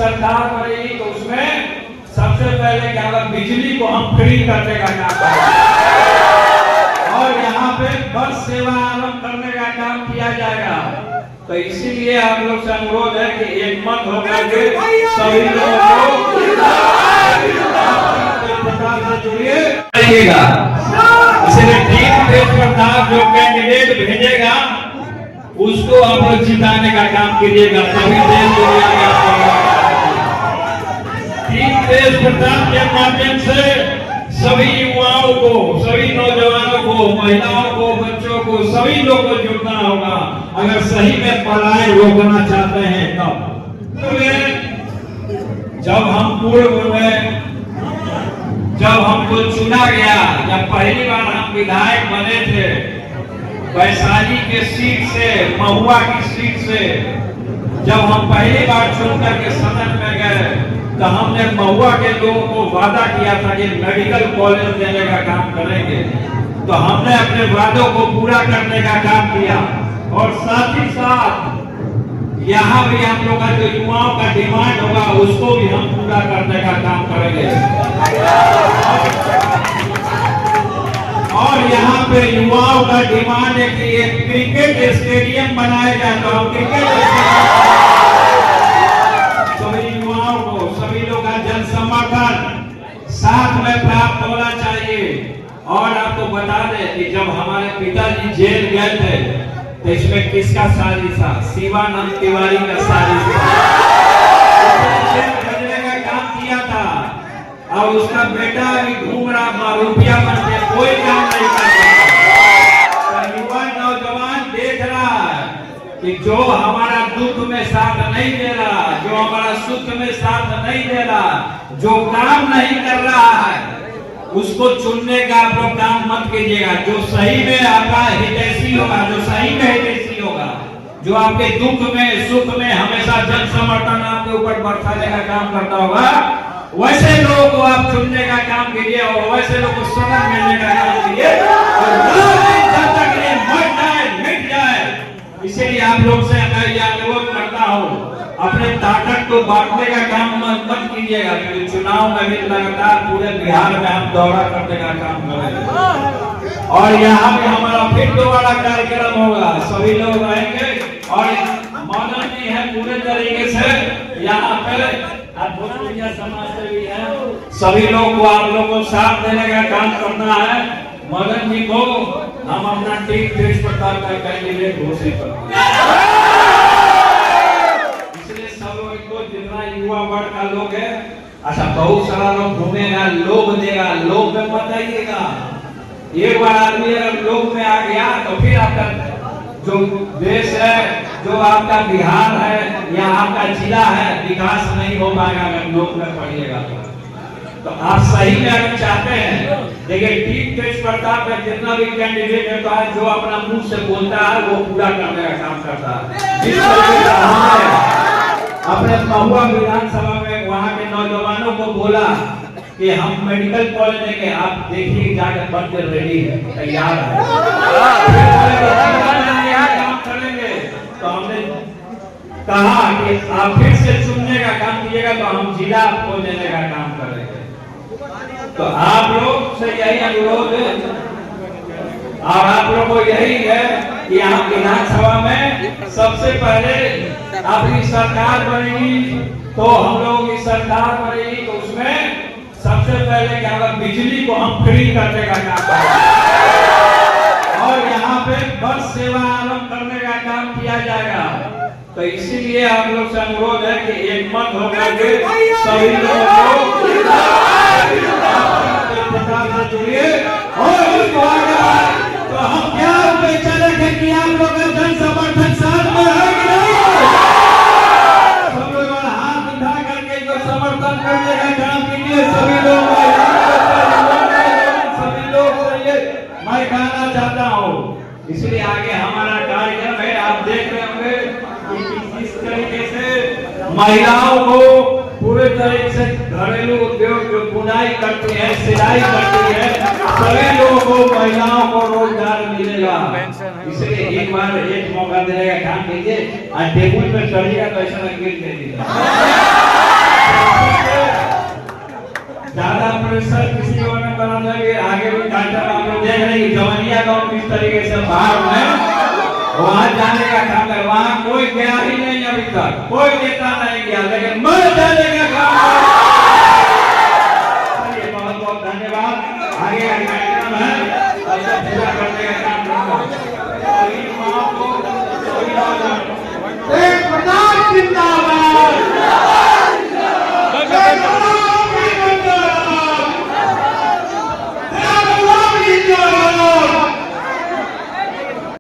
सरकार बनेगी तो उसमें सबसे पहले क्या होगा, बिजली को हम फ्री करने का काम करेंगे और यहाँ पे बस सेवा आरंभ करने का काम किया जाएगा। तो इसीलिए आप लोग से अनुरोध है कि एक मत होकर के सभी लोगों को जुड़िए रहिएगा। इसलिए टीम देश प्रताप जो कैंडिडेट भेजेगा उसको आप लोग जिताने का काम कीजिएगा, तभी देश दुनिया में आपको टीम देश प्रताप के माध्यम से सभी युवाओं को, सभी नौजवानों को, महिलाओं को, बच्चों को, सभी लोगों को जुड़ना होगा अगर सही में पलायन रोकना चाहते हैं तब। जब हम पूर्व में जब हमको चुना गया, जब पहली बार हम विधायक बने थे वैशाली के सीट से, महुआ की सीट से, जब हम पहली बार चुन करके सदन में गए तो हमने महुआ के लोगों को वादा किया था कि मेडिकल कॉलेज देने का काम करेंगे। तो हमने अपने वादों को पूरा करने का काम किया और साथ ही साथ यहाँ भी हम लोग का जो युवाओं का डिमांड होगा उसको भी हम पूरा करने का काम करेंगे। और यहाँ पे युवाओं का डिमांड है कि एक क्रिकेट स्टेडियम बनाया जाए। तो हम क्रिकेट सभी युवाओं को, सभी लोग का जन समर्थन साथ में प्राप्त होना चाहिए। और आपको बता दें कि जब हमारे पिताजी जेल गए थे तो इसमें किसका साजिश था? शिवानंद तिवारी का साजिश था। जेल भेजने का काम किया था और उसका बेटा अभी घूम रहा मारूपिया बन के, कोई काम नहीं कर रहा। युवा नौजवान देख रहा है कि जो हमारा दुख में साथ नहीं दे रहा, जो हमारा सुख में साथ नहीं दे रहा, जो काम नहीं कर रहा है उसको चुनने का आप लोग काम मत कीजिएगा। जो सही में आपका हितैषी होगा, जो सही में हितैषी होगा, जो आपके दुख में सुख में हमेशा जन समर्थन आपके ऊपर बरसाने का काम करता होगा, वैसे लोगों को आप चुनने का काम कीजिए और वैसे लोगों को सदन मिलने का काम कीजिए जब तक ये मर जाए, मिट जाए। इसीलिए आप लोग से मैं यह अनुरोध करता हूँ, अपने ताकत को बांटने का काम मत कीजिएगा, क्योंकि चुनाव में भी लगातार पूरे बिहार में हम दौरा करने का काम करेंगे और यहाँ पे हमारा फिर दोबारा कार्यक्रम होगा। सभी लोग रहेंगे और मदन जी है पूरे तरीके से यहाँ पे समाज से भी है, सभी लोग को आप लोगों को साथ देने का काम करना है। मदन जी को हम अपना टीम देश प्रताप का कैंडिडेट घोषित करते हैं। जितना युवा वर्ग का लोग है, अच्छा बहुत सारा लोग घूमेगा, लोग देगा, लोग में मत आइएगा। एक बार आदमी अगर लोग में आ गया तो फिर आपका जो देश है, जो आपका बिहार है या आपका जिला है, विकास नहीं हो पाएगा अगर लोग में पड़िएगा। तो आप सही में अगर चाहते हैं, देखिए टीम देश प्रताप में जितना भी कैंडिडेट होता है जो अपना मुंह से बोलता है वो पूरा करने का काम करता है। अपने महुआ विधानसभा में वहाँ के नौजवानों को बोला कि हम मेडिकल कॉलेज देंगे, आप देखिए जाकर बनकर रेडी है, तैयार है, काम करेंगे। तो हमने कहा कि आप फिर से चुनने का काम कीजिएगा तो हम जिला आपको देने का काम करेंगे। तो आप लोग से यही अनुरोध है और आप लोग को यही है कि यहाँ विधानसभा में सबसे पहले अपनी सरकार बनेगी तो हम लोगों की सरकार बनेगी तो उसमें सबसे पहले क्या होगा, बिजली को हम फ्री करने का काम करेंगे और यहाँ पे बस सेवा आरंभ करने का काम किया जाएगा। तो इसीलिए आप लोग से अनुरोध है कि एक मत होकर के सभी लोगों को जुड़िए और उसको आगे। तो हम क्या अपेक्षा रखें कि आप लोग का जन समर्थन साथ में है कि नहीं? सब लोग हाथ उठा करके जो समर्थन करने का काम कीजिए। सभी लोग मैं कहना चाहता हूँ, इसलिए आगे हमारा कार्यक्रम है। आप देख रहे होंगे कि किस तरीके से महिलाओं को पूरे तरीके से घरेलू उद्योग जो बुनाई करती है, सिलाई करती है, सभी लोगों को, महिलाओं को रोजगार मिलेगा। इसलिए एक बार एक मौका देने का काम कीजिए और टेबल पे चढ़िएगा तो ऐसा गिर दे दीजिए। तरीके से बाहर में वहां जाने का काम कर, वहां कोई गया ही नहीं अभी तक, कोई नेता नहीं गया, लेकिन मैं जाने का काम। चलिए बहुत बहुत धन्यवाद। आगे कार्यक्रम है, पूजा करने का काम करूंगा।